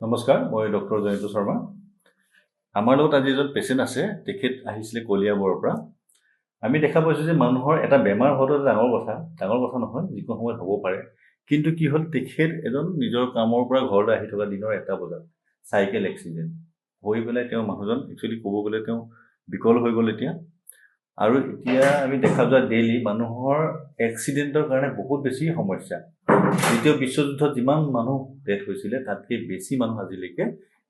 নমস্কাৰ, মই ডক্টৰ জয়ন্ত শৰ্মা। আমাৰ লগত আজি এজন পেচেণ্ট আছে, তেখেত আহিছিলে কলিয়াবৰৰ পৰা। আমি দেখা পাইছোঁ যে মানুহৰ এটা বেমাৰ হোৱাটো ডাঙৰ কথা নহয়, যিকোনো সময়ত হ'ব পাৰে। কিন্তু কি হ'ল, তেখেত এজন নিজৰ কামৰ পৰা ঘৰলৈ আহি থকা দিনৰ 1টা বজাত চাইকেল এক্সিডেণ্ট হৈ পেলাই মানুহজন একচুৱেলি ক'ব গ'লে বিকল হৈ গ'ল এতিয়া। আৰু এতিয়া আমি দেখা যোৱা ডেইলি মানুহৰ এক্সিডেণ্টৰ কাৰণে বহুত বেছি সমস্যা। দ্বিতীয় বিশ্বযুদ্ধত যিমান মানুহ ডেথ হৈছিলে তাতকৈ বেছি মানুহ আজিলৈকে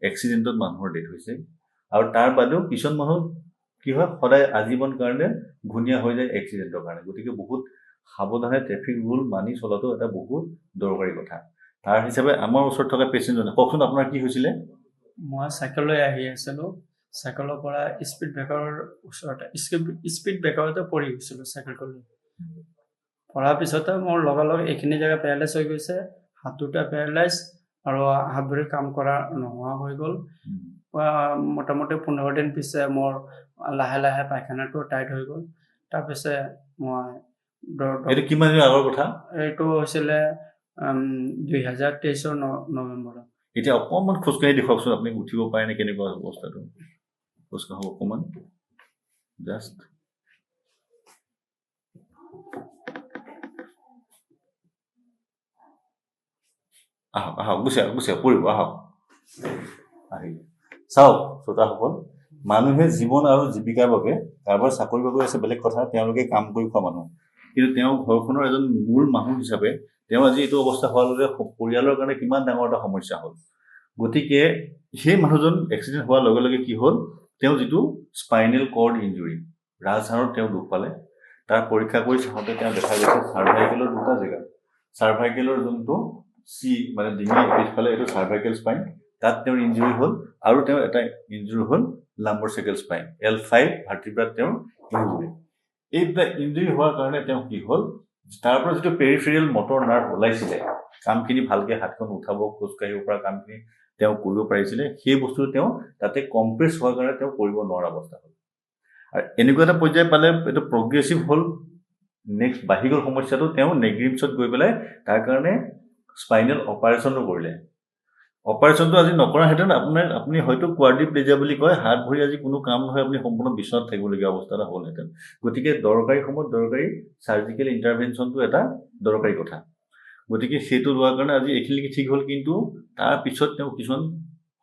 এক্সিডেণ্টত মানুহৰ ডেথ হৈছে। আৰু তাৰ বাদেও কিছুমান মানুহ কি হয়, সদায় আজীৱন কাৰণে ঘূণীয়া হৈ যায় এক্সিডেণ্টৰ কাৰণে। গতিকে বহুত সাৱধানে ট্ৰেফিক ৰুল মানি চলাটো এটা বহুত দৰকাৰী কথা। তাৰ হিচাপে আমাৰ ওচৰত থকা পেচেণ্টজনে, কওকচোন আপোনাৰ কি হৈছিলে? মই চাইকেললৈ আহি আছিলোঁ। চাইকেলৰ পৰা স্পীড ব্ৰেকাৰৰ ওচৰতে স্পীড ব্ৰেকাৰতে পৰি গৈছিলোঁ চাইকেলখন লৈ। পৰাৰ পিছতে মোৰ লগালগ এইখিনি জেগা পেৰালাইজ হৈ গৈছে, হাত দুটা পেৰালাইজ আৰু হাত ভৰি কাম কৰা নোহোৱা হৈ গ'ল। মোটামুটি 15 দিন পিছে মোৰ লাহে লাহে পায়খানাটো টাইট হৈ গ'ল। তাৰপিছে মই এইটো কিমান দিন আগৰ কথা? এইটো হৈছিলে 2023 নৱেম্বৰত। এতিয়া অকণমান খোজকাঢ়ি দেখুৱাওকচোন, আপুনি উঠিব পাৰে নে কেনেকুৱা অৱস্থাটো? খোজকাঢ়ক অকণমান, জাষ্ট। আহক গুচি আহক পৰিব, আহক আহি চাওক শ্ৰোতাসকল, মানুহে জীৱন আৰু জীৱিকাৰ বাবে কাৰোবাৰ চাকৰি বাকৰি আছে বেলেগ কথা, তেওঁলোকে কাম কৰি খোৱা মানুহ। কিন্তু তেওঁ ঘৰখনৰ এজন মূল মানুহ হিচাপে তেওঁ আজি এইটো অৱস্থা হোৱাৰ লগে পৰিয়ালৰ কাৰণে কিমান ডাঙৰ এটা সমস্যা হ'ল। গতিকে সেই মানুহজন এক্সিডেণ্ট হোৱাৰ লগে লগে কি হ'ল, তেওঁ যিটো স্পাইনেল কৰ্ড ইঞ্জুৰি, ৰাজহাড়ত তেওঁ দুখ পালে। তাৰ পৰীক্ষা কৰি চাওঁতে তেওঁ দেখা গৈছে চাৰ্ভাইকেলৰ 2টা জেগা। চাৰ্ভাইকেলৰ যোনটো মানে ডিঙিৰ পিছফালে এইটো চাৰ্ভাইকেল স্পাইন, তাত তেওঁৰ ইঞ্জুৰি হ'ল। আৰু তেওঁ এটা ইঞ্জুৰি হ'ল লাম্বৰচেকেল স্পাইন, L5 ভাৰ্টিব্ৰাত তেওঁৰ ইঞ্জুৰি। এই দুটা ইঞ্জুৰি হোৱাৰ কাৰণে তেওঁ কি হ'ল, তাৰ পৰা যিটো পেৰিফেৰিয়েল মটৰ নাৰ্ভ ওলাইছিলে, কামখিনি ভালকে হাতখন উঠাব খোজকাঢ়িব পৰা কামখিনি তেওঁ কৰিব পাৰিছিলে, সেই বস্তুটো তেওঁ তাতে কম্প্ৰেছ হোৱাৰ কাৰণে তেওঁ কৰিব নোৱাৰা অৱস্থা হ'ল। আৰু এনেকুৱা এটা পৰ্যায় পালে এইটো প্ৰগ্ৰেছিভ হ'ল, নেক্সট বাঢ়ি গ'ল সমস্যাটো। তেওঁ নেগ্ৰিমছত গৈ পেলাই তাৰ কাৰণে স্পাইনেল অপাৰেশ্যনো কৰিলে। অপাৰেশ্যনটো আজি নকৰাহেঁতেন আপুনি হয়তো কোৱাড্ৰিপ্লেজিয়া বুলি কয়, হাত ভৰি আজি কোনো কাম নহয়, আপুনি সম্পূৰ্ণ বিচনাত থাকিবলগীয়া অৱস্থা এটা হ'লহেঁতেন। গতিকে দৰকাৰী সময়ত দৰকাৰী চাৰ্জিকেল ইণ্টাৰভেনশ্যনটো এটা দৰকাৰী কথা। গতিকে সেইটো লোৱাৰ কাৰণে আজি এইখিনি ঠিক হ'ল। কিন্তু তাৰ পিছত তেওঁ কিছুমান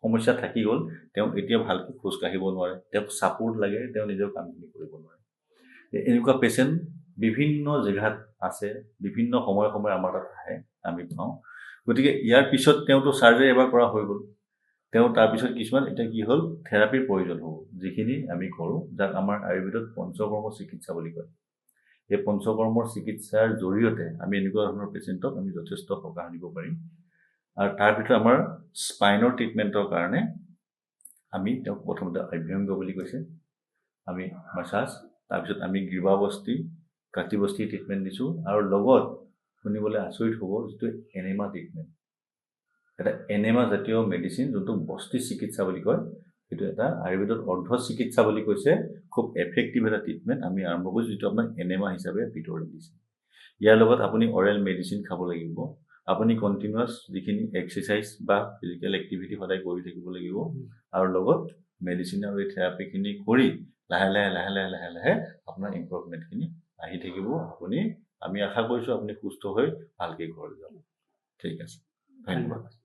সমস্যা থাকি গ'ল। তেওঁ এতিয়া ভালকৈ খোজকাঢ়িব নোৱাৰে, তেওঁক ছাপোৰ্ট লাগে, তেওঁ নিজৰ কামখিনি কৰিব নোৱাৰে। এনেকুৱা পেচেণ্ট বিভিন্ন জেগাত আছে, বিভিন্ন সময়ে সময়ে আমাৰ তাত আহে, আমি পাওঁ। গতিকে ইয়াৰ পিছত তেওঁতো চাৰ্জাৰী এবাৰ কৰা হৈ গ'ল। তেওঁ তাৰপিছত কিছুমান এতিয়া কি হ'ল, থেৰাপিৰ প্ৰয়োজন হ'ব, যিখিনি আমি কৰোঁ, যাক আমাৰ আয়ুৰ্বেদত পঞ্চকৰ্ম চিকিৎসা বুলি কয়। এই পঞ্চকৰ্মৰ চিকিৎসাৰ জৰিয়তে আমি এনেকুৱা ধৰণৰ পেচেণ্টক আমি যথেষ্ট সকাহ দিব পাৰিম। আৰু তাৰ ভিতৰত আমাৰ স্পাইনৰ ট্ৰিটমেণ্টৰ কাৰণে আমি তেওঁক প্ৰথমতে অভ্যংগ বুলি কৈছে, আমি মাছাজ, তাৰপিছত আমি গ্ৰীৱাবস্তি, কাটিবস্তি ট্ৰিটমেণ্ট দিছোঁ। আৰু লগত শুনিবলৈ আচৰিত হ'ব, যিটো এনেমা ট্ৰিটমেণ্ট, এটা এনেমা জাতীয় মেডিচিন, যোনটো বস্তি চিকিৎসা বুলি কয়। সেইটো এটা আয়ুৰ্বেদত অৰ্ধ চিকিৎসা বুলি কৈছে, খুব এফেক্টিভ এটা ট্ৰিটমেণ্ট আমি আৰম্ভ কৰিছোঁ, যিটো আপোনাক এনেমা হিচাপে ভিতৰত দিছে। ইয়াৰ লগত আপুনি অৰেল মেডিচিন খাব লাগিব। আপুনি কণ্টিনিউৱাছ যিখিনি এক্সাৰচাইজ বা ফিজিকেল এক্টিভিটি সদায় কৰি থাকিব লাগিব। আৰু লগত মেডিচিন আৰু এই থেৰাপিখিনি কৰি লাহে লাহে আপোনাৰ ইম্প্ৰুভমেণ্টখিনি আহি থাকিব। আমি আশা কৰিছোঁ আপুনি সুস্থ হৈ ভালকৈ ঘৰলৈ যাব। ঠিক আছে, ধন্যবাদ।